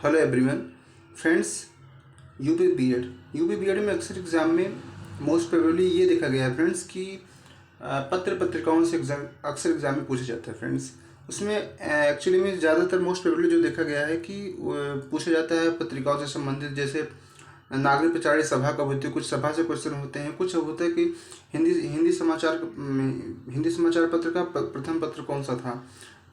Hello everyone friends. UP BEd में अक्सर exam में मोस्ट प्रोबेबली ये देखा गया है फ्रेंड्स कि पत्र पत्रिकाओं से अक्सर एग्ज़ाम में पूछा जाता है फ्रेंड्स। उसमें एक्चुअली में ज़्यादातर मोस्ट प्रोबेबली जो देखा गया है कि पूछा जाता है पत्रिकाओं से संबंधित, जैसे नागरिक प्रचार सभा कब होती है, कुछ सभा से क्वेश्चन होते हैं, कुछ होता है कि हिंदी समाचार पत्र का प्रथम पत्र कौन सा था।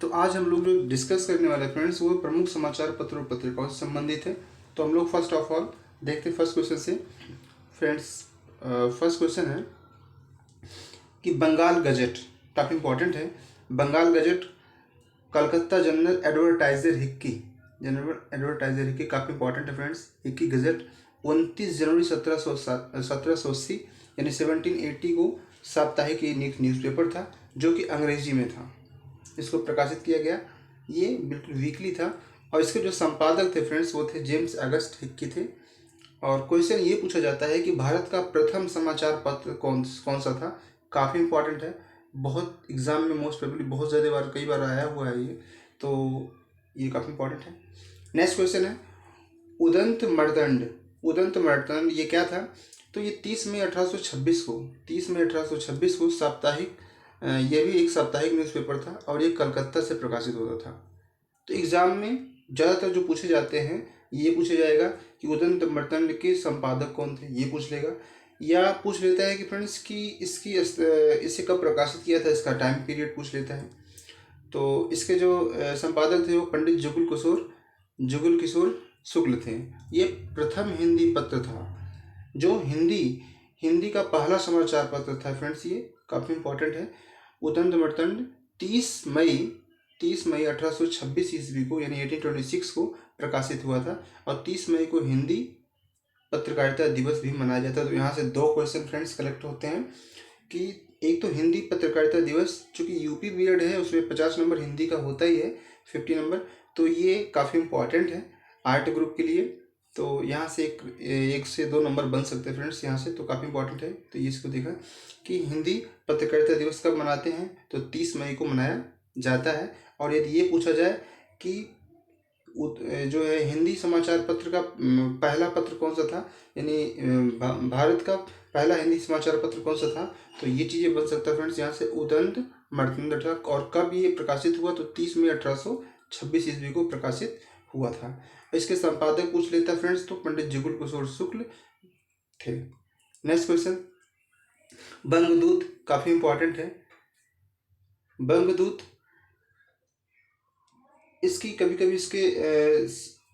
तो आज हम लोग जो डिस्कस करने वाले फ्रेंड्स वो प्रमुख समाचार पत्र और पत्रिकाओं से संबंधित है। तो हम लोग फर्स्ट ऑफ ऑल देखते हैं फर्स्ट क्वेश्चन से फ्रेंड्स। फर्स्ट क्वेश्चन है कि बंगाल गजट काफ़ी इंपॉर्टेंट है। Bengal Gazette Calcutta General Advertiser Hicky काफ़ी इंपॉर्टेंट है फ्रेंड्स। हिक्की गजट 29 जनवरी 1780 यानी 1780 को साप्ताहिक न्यूज़पेपर था जो कि अंग्रेजी में था। इसको प्रकाशित किया गया, ये बिल्कुल वीकली था और इसके जो संपादक थे फ्रेंड्स वो थे जेम्स अगस्त हिक्की थे। और क्वेश्चन ये पूछा जाता है कि भारत का प्रथम समाचार पत्र कौन सा था। काफ़ी इंपॉर्टेंट है, बहुत एग्जाम में मोस्ट प्रोबेबली बहुत ज़्यादा बार कई बार आया हुआ है ये, तो ये काफ़ी इंपॉर्टेंट है। नेक्स्ट क्वेश्चन है उदंत मर्दंड ये क्या था। तो ये 30 मई 1826 को साप्ताहिक, ये भी एक साप्ताहिक न्यूज़पेपर था और ये कलकत्ता से प्रकाशित होता था। तो एग्ज़ाम में ज़्यादातर जो पूछे जाते हैं ये पूछा जाएगा कि उदंत मर्दंड के संपादक कौन थे, ये पूछ लेगा, या पूछ लेता है कि फ्रेंड्स कि इसे कब प्रकाशित किया था, इसका टाइम पीरियड पूछ लेता है। तो इसके जो संपादक थे वो पंडित जुगल किशोर शुक्ल थे। ये प्रथम हिंदी पत्र था जो हिंदी का पहला समाचार पत्र था फ्रेंड्स। ये काफ़ी इंपॉर्टेंट है। उदंत मर्दंड 30 मई 1826 ईस्वी को यानी 1826 को प्रकाशित हुआ था और 30 मई को हिंदी पत्रकारिता दिवस भी मनाया जाता है। तो यहाँ से दो क्वेश्चन फ्रेंड्स कलेक्ट होते हैं कि एक तो हिंदी पत्रकारिता दिवस, चूँकि यूपी बीएड है उसमें 50 नंबर हिंदी का होता ही है, 50 नंबर, तो ये काफ़ी इंपॉर्टेंट है आर्ट ग्रुप के लिए। तो यहाँ से एक से दो नंबर बन सकते हैं फ्रेंड्स यहाँ से, तो काफ़ी इंपॉर्टेंट है। तो ये इसको देखा कि हिंदी पत्रकारिता दिवस कब मनाते हैं, तो 30 मई को मनाया जाता है। और यदि ये पूछा जाए कि जो है हिंदी समाचार पत्र का पहला पत्र कौन सा था, यानी भारत का पहला हिंदी समाचार पत्र कौन सा था, तो ये चीज़ें बन सकता है फ्रेंड्स यहाँ से उदंत मर्दंड था। और कब ये प्रकाशित हुआ, तो 30 मई 1826 ईस्वी को प्रकाशित हुआ था। इसके संपादक पूछ लेता फ्रेंड्स, तो पंडित जुगल किशोर शुक्ल थे। नेक्स्ट क्वेश्चन बंगदूत काफ़ी इंपॉर्टेंट है। बंगदूत इसकी कभी कभी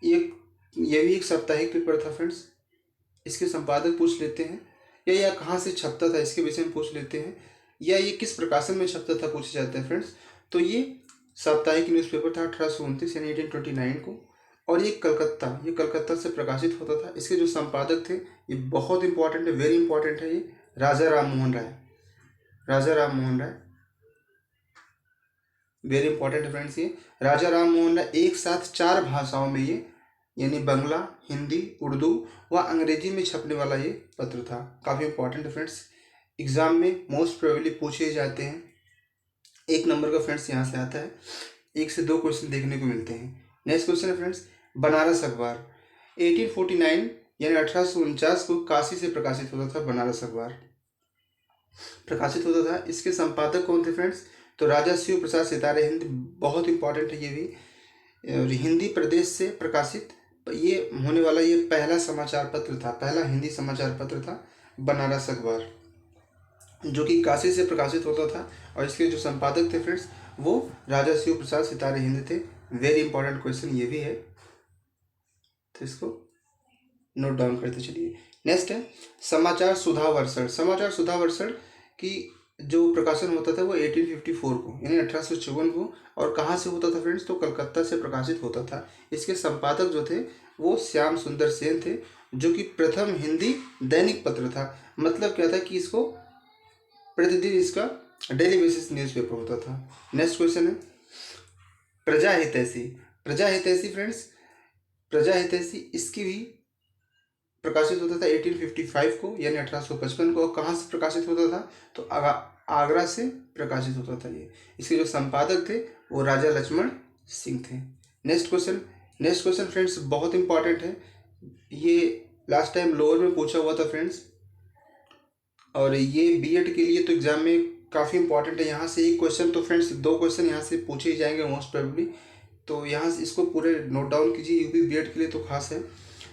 ये भी एक साप्ताहिक पेपर था फ्रेंड्स। इसके संपादक पूछ लेते हैं, या कहाँ से छपता था इसके विषय में पूछ लेते हैं, या ये किस प्रकाशन में छपता था पूछा जाता है फ्रेंड्स। तो ये साप्ताहिक न्यूज़पेपर था 1829 यानी 1829 को, और ये कलकत्ता से प्रकाशित होता था। इसके जो संपादक थे ये बहुत इंपॉर्टेंट है, वेरी इंपॉर्टेंट है, ये राजा राम मोहन राय वेरी इंपॉर्टेंट है फ्रेंड्स। ये राजा राम मोहन राय एक साथ 4 भाषाओं में ये यानी बंगला, हिंदी, उर्दू व अंग्रेजी में छपने वाला ये पत्र था। काफ़ी इंपॉर्टेंट है फ्रेंड्स, एग्जाम में मोस्ट प्रोबेबली पूछे जाते हैं। 1 नंबर का फ्रेंड्स यहाँ से आता है, 1 से 2 क्वेश्चन देखने को मिलते हैं। नेक्स्ट क्वेश्चन है फ्रेंड्स बनारस अखबार 1849 यानी 1849 को काशी से प्रकाशित होता था। बनारस अखबार प्रकाशित होता था। इसके संपादक कौन थे फ्रेंड्स, तो राजा शिव प्रसाद सितारे हिंद, बहुत इंपॉर्टेंट है ये भी। हिंदी प्रदेश से प्रकाशित ये होने वाला ये पहला समाचार पत्र था, पहला हिंदी समाचार पत्र था बनारस अखबार, जो कि काशी से प्रकाशित होता था। और इसके जो संपादक थे फ्रेंड्स वो राजा शिव प्रसाद सितारे हिंद थे। वेरी इंपॉर्टेंट क्वेश्चन ये भी है, तो इसको नोट डाउन करते चलिए। नेक्स्ट है समाचार सुधा वर्षण की जो प्रकाशन होता था वो 1854 को यानी 1854 को, और कहाँ से होता था फ्रेंड्स, तो कलकत्ता से प्रकाशित होता था। इसके संपादक जो थे वो श्याम सुंदर सेन थे, जो कि प्रथम हिंदी दैनिक पत्र था। मतलब क्या था कि इसको प्रतिदिन इसका डेली बेसिस न्यूज़पेपर होता था। नेक्स्ट क्वेश्चन है प्रजा हितैषी फ्रेंड्स, प्रजा हितैषी इसकी भी प्रकाशित होता था 1855 को यानी 1855 को। कहाँ से प्रकाशित होता था, तो आगरा से प्रकाशित होता था ये। इसके जो संपादक थे वो राजा लक्ष्मण सिंह थे। Next question next question friends बहुत इंपॉर्टेंट है, ये लास्ट टाइम लोअर में पूछा हुआ था फ्रेंड्स, और ये बीएड के लिए तो एग्जाम में काफ़ी इंपॉर्टेंट है। यहाँ से एक क्वेश्चन तो फ्रेंड्स, दो क्वेश्चन यहाँ से पूछे ही जाएंगे मोस्ट प्रोबेबली, तो यहाँ से इसको पूरे नोट डाउन कीजिए, यूपी बीएड के लिए तो खास है।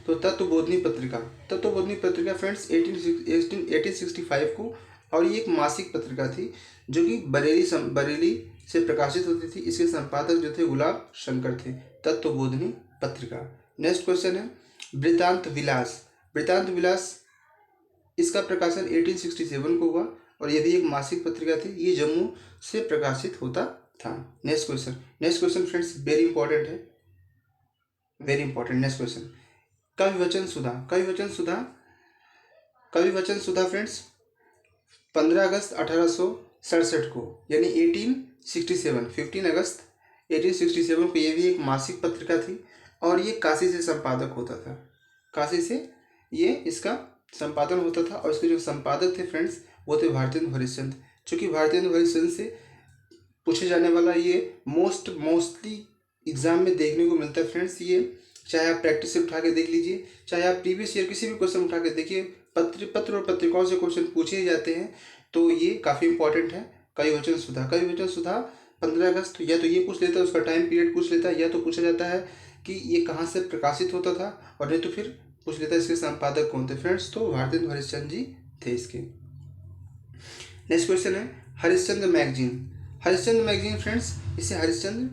तो तत्वबोधिनी पत्रिका, तत्वबोधिनी पत्रिका फ्रेंड्स 1865 को, और ये एक मासिक पत्रिका थी जो कि बरेली से प्रकाशित होती थी। इसके संपादक जो थे गुलाब शंकर थे। तत्वबोधिनी पत्रिका। नेक्स्ट क्वेश्चन है वृत्तांत विलास। वृत्तांत विलास, इसका प्रकाशन 1867 को हुआ, और यह भी एक मासिक पत्रिका थी। ये जम्मू से प्रकाशित होता था। Next question friends very important है, वेरी इंपॉर्टेंट। नेक्स्ट क्वेश्चन कविवचन सुधा। कविवचन सुधा फ्रेंड्स 15 अगस्त 1867 को, यानी 15 अगस्त 1867 को, ये भी एक मासिक पत्रिका थी, और ये काशी से संपादक होता था। काशी से ये इसका संपादन होता था, और इसके जो संपादक थे फ्रेंड्स वो थे भारतेंदु हरिश्चंद्र। चूँकि भारतेंदु हरिश्चंद्र से पूछे जाने वाला ये मोस्टली एग्जाम में देखने को मिलता है फ्रेंड्स। ये चाहे आप प्रैक्टिस से उठा के देख लीजिए, चाहे आप प्रीवियस ईयर किसी भी क्वेश्चन उठा के देखिए, पत्र और पत्रिकाओं से क्वेश्चन पूछे ही जाते हैं, तो ये काफ़ी इंपॉर्टेंट है। कविवचन सुधा 15 अगस्त, या तो ये पूछ लेता है, उसका टाइम पीरियड पूछ लेता है, या तो पूछा जाता है कि ये कहाँ से प्रकाशित होता था, और नहीं तो फिर पूछ लेता है इसके संपादक कौन थे फ्रेंड्स, तो भारतेंदु हरिश्चंद्र जी थे इसके। नेक्स्ट क्वेश्चन है हरिश्चंद्र मैगजीन फ्रेंड्स, इसे हरिश्चंद्र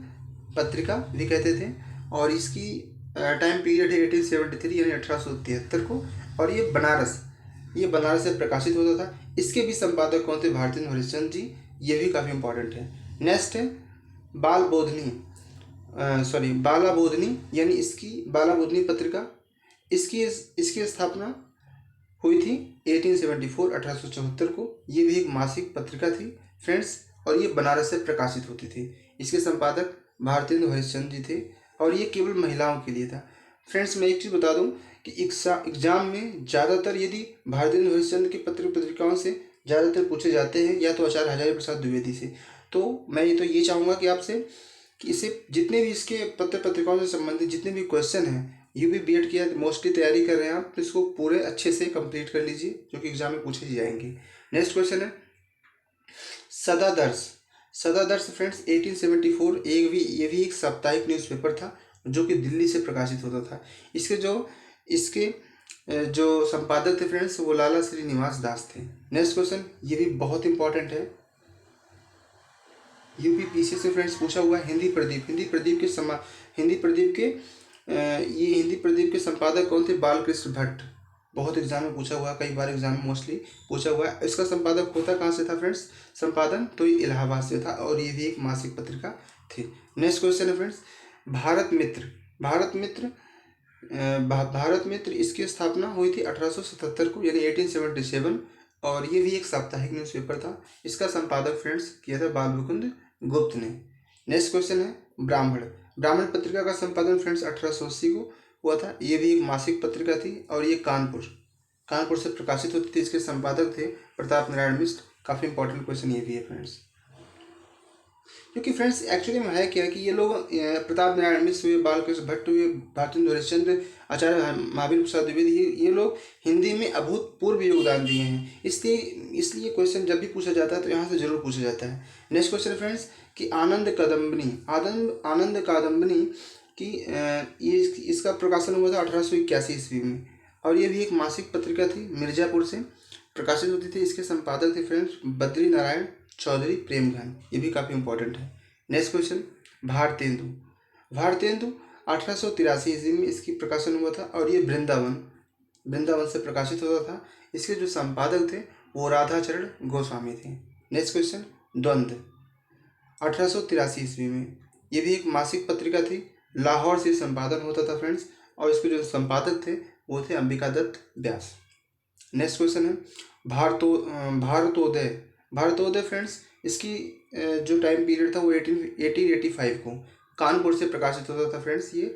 पत्रिका भी कहते थे, और इसकी टाइम पीरियड है 1873 यानी 1873 को, और ये बनारस से प्रकाशित होता था। इसके भी संपादक कौन थे? भारतेंदु हरिश्चंद्र जी। ये भी काफ़ी इंपॉर्टेंट है। नेक्स्ट है बाला बोधनी, यानी इसकी बाला बोधनी पत्रिका, इसकी स्थापना हुई थी 1874 को। ये भी एक मासिक पत्रिका थी फ्रेंड्स, और ये बनारस से प्रकाशित होती थी। इसके संपादक भारतेंदु हरिश्चंद्र जी थे, और ये केवल महिलाओं के लिए था। फ्रेंड्स मैं एक चीज़ बता दूं कि एग्जाम में ज़्यादातर यदि भारतेंदु हरिश्चंद्र की पत्रिकाओं से ज़्यादातर पूछे जाते हैं, या तो आचार्य हजारी प्रसाद द्विवेदी से, तो मैं ये चाहूँगा कि आपसे कि इसे जितने भी इसके पत्रिकाओं से संबंधित जितने भी क्वेश्चन हैं, यूपी बीएड की मोस्टली तैयारी कर रहे हैं आप, तो इसको पूरे अच्छे से कंप्लीट कर लीजिए, जो कि एग्जाम में पूछे जाएंगे। नेक्स्ट क्वेश्चन है सदादर्श फ्रेंड्स 1874, ये भी एक साप्ताहिक न्यूज़पेपर था जो कि दिल्ली से प्रकाशित होता था। इसके जो संपादक थे फ्रेंड्स वो लाला श्रीनिवास दास थे। नेक्स्ट क्वेश्चन ये भी बहुत इंपॉर्टेंट है, यूपीपीसी से फ्रेंड्स पूछा हुआ है। हिंदी प्रदीप के संपादक कौन थे? बालकृष्ण भट्ट। बहुत एग्जाम में पूछा हुआ है, कई बार एग्जाम में मोस्टली पूछा हुआ है। इसका संपादक होता कहाँ से था फ्रेंड्स? संपादन तो ये इलाहाबाद से था, और ये भी एक मासिक पत्रिका थी। नेक्स्ट क्वेश्चन है फ्रेंड्स भारत मित्र, इसकी स्थापना हुई थी 1877 को, यानी 1877, और ये भी एक साप्ताहिक न्यूज़पेपर था। इसका संपादक फ्रेंड्स किया था बाल मुकुंद गुप्त ने। नेक्स्ट क्वेश्चन है ब्राह्मण पत्रिका का संपादन फ्रेंड्स 1880 को हुआ था। ये भी एक मासिक पत्रिका थी, और ये कानपुर से प्रकाशित होती थी। इसके संपादक थे प्रताप नारायण मिश्र। काफ़ी इंपॉर्टेंट क्वेश्चन ये भी है फ्रेंड्स, क्योंकि फ्रेंड्स एक्चुअली में है क्या कि ये लोग प्रताप नारायण मिश्र हुए, बालकृष्ण भट्ट हुए, भारतेंदु हरिश्चंद्र, आचार्य महावीर प्रसाद द्विवेदी, ये लोग हिंदी में अभूतपूर्व योगदान दिए हैं। इसलिए क्वेश्चन जब भी पूछा जाता है तो यहाँ से जरूर पूछा जाता है। नेक्स्ट क्वेश्चन फ्रेंड्स कि आनंद कादम्बनी की इसका प्रकाशन हुआ था 1881 ईस्वी में, और ये भी एक मासिक पत्रिका थी, मिर्जापुर से प्रकाशित होती थी। इसके संपादक थे फ्रेंड्स बद्री नारायण चौधरी प्रेमघन। ये भी काफ़ी इंपॉर्टेंट है। नेक्स्ट क्वेश्चन भारतेंदु 1883 ईस्वी में इसकी प्रकाशन हुआ था, और ये वृंदावन से प्रकाशित होता था। इसके जो संपादक थे वो राधाचरण गोस्वामी थे। नेक्स्ट क्वेश्चन द्वंद्व 1883 ईस्वी में, ये भी एक मासिक पत्रिका थी, लाहौर से संपादन होता था फ्रेंड्स, और इसके जो संपादक थे वो थे अंबिका दत्त व्यास। नेक्स्ट क्वेश्चन है भारतोदय फ्रेंड्स, इसकी जो टाइम पीरियड था वो 1885 को कानपुर से प्रकाशित होता था फ्रेंड्स। ये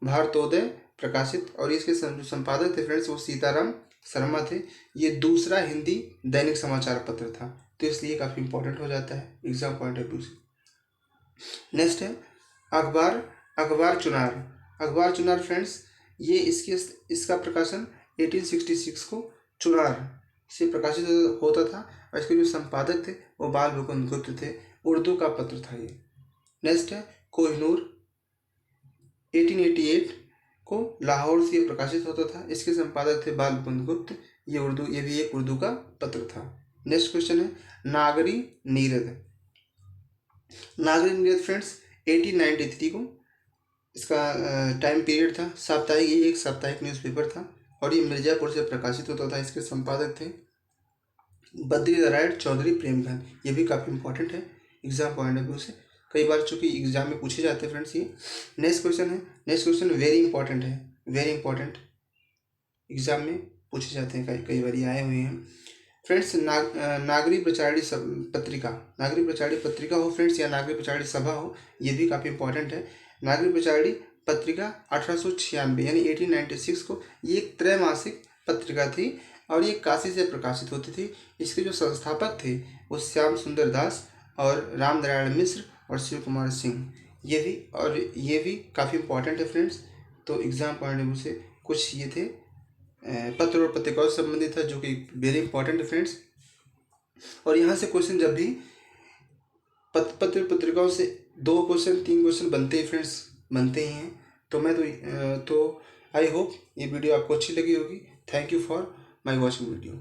भारतोदय प्रकाशित, और इसके जो संपादक थे फ्रेंड्स वो सीताराम शर्मा थे। ये दूसरा हिंदी दैनिक समाचार पत्र था, तो इसलिए काफ़ी इंपॉर्टेंट हो जाता है एग्जाम पॉइंट ऑफ व्यू से। नेक्स्ट है अखबार चुनार। अखबार चुनार फ्रेंड्स, ये इसका प्रकाशन 1866 को चुनार से प्रकाशित होता था और इसके जो संपादक थे वो बाल मुकुंद गुप्त थे। उर्दू का पत्र था ये। नेक्स्ट है कोहिनूर, 1888 को लाहौर से प्रकाशित होता था। इसके संपादक थे बाल मुकुंद गुप्त। ये भी एक उर्दू का पत्र था। नेक्स्ट क्वेश्चन है नागरी नीरद। नागरी नीरद फ्रेंड्स 1893 को इसका टाइम पीरियड था। साप्ताहिक, ये एक साप्ताहिक न्यूज़पेपर था और ये मिर्ज़ापुर से प्रकाशित होता था। इसके संपादक थे बद्रीनारायण चौधरी प्रेमगंज। ये भी काफ़ी इंपॉर्टेंट है एग्जाम पॉइंट ऑफ व्यू से, कई बार चूंकि एग्जाम में पूछे जाते हैं फ्रेंड्स ये। नेक्स्ट क्वेश्चन वेरी इंपॉर्टेंट है, वेरी इंपॉर्टेंट, एग्जाम में पूछे जाते हैं, कई बार ये आए हुए हैं फ्रेंड्स। नागरी प्रचारिणी पत्रिका, नागरी प्रचारिणी पत्रिका हो फ्रेंड्स या नागरी प्रचारिणी सभा हो, ये भी काफ़ी इंपॉर्टेंट है। नागरी प्रचारिणी पत्रिका 1896 यानी 1896 को ये एक त्रैमासिक पत्रिका थी और ये काशी से प्रकाशित होती थी। इसके जो संस्थापक थे वो श्याम सुंदर दास और रामनारायण मिश्र और शिव कुमार सिंह। ये भी काफ़ी इंपॉर्टेंट है फ्रेंड्स। तो एग्जाम पॉइंट ऑफ व्यू से कुछ ये थे पत्र और पत्रिकाओं से संबंधित है, जो कि वेरी इंपॉर्टेंट है फ्रेंड्स। और यहाँ से क्वेश्चन जब भी पत्र पत्रिकाओं से 2 क्वेश्चन 3 क्वेश्चन बनते ही फ्रेंड्स, बनते ही हैं। तो आई होप ये वीडियो आपको अच्छी लगी होगी। Thank you for my watching video.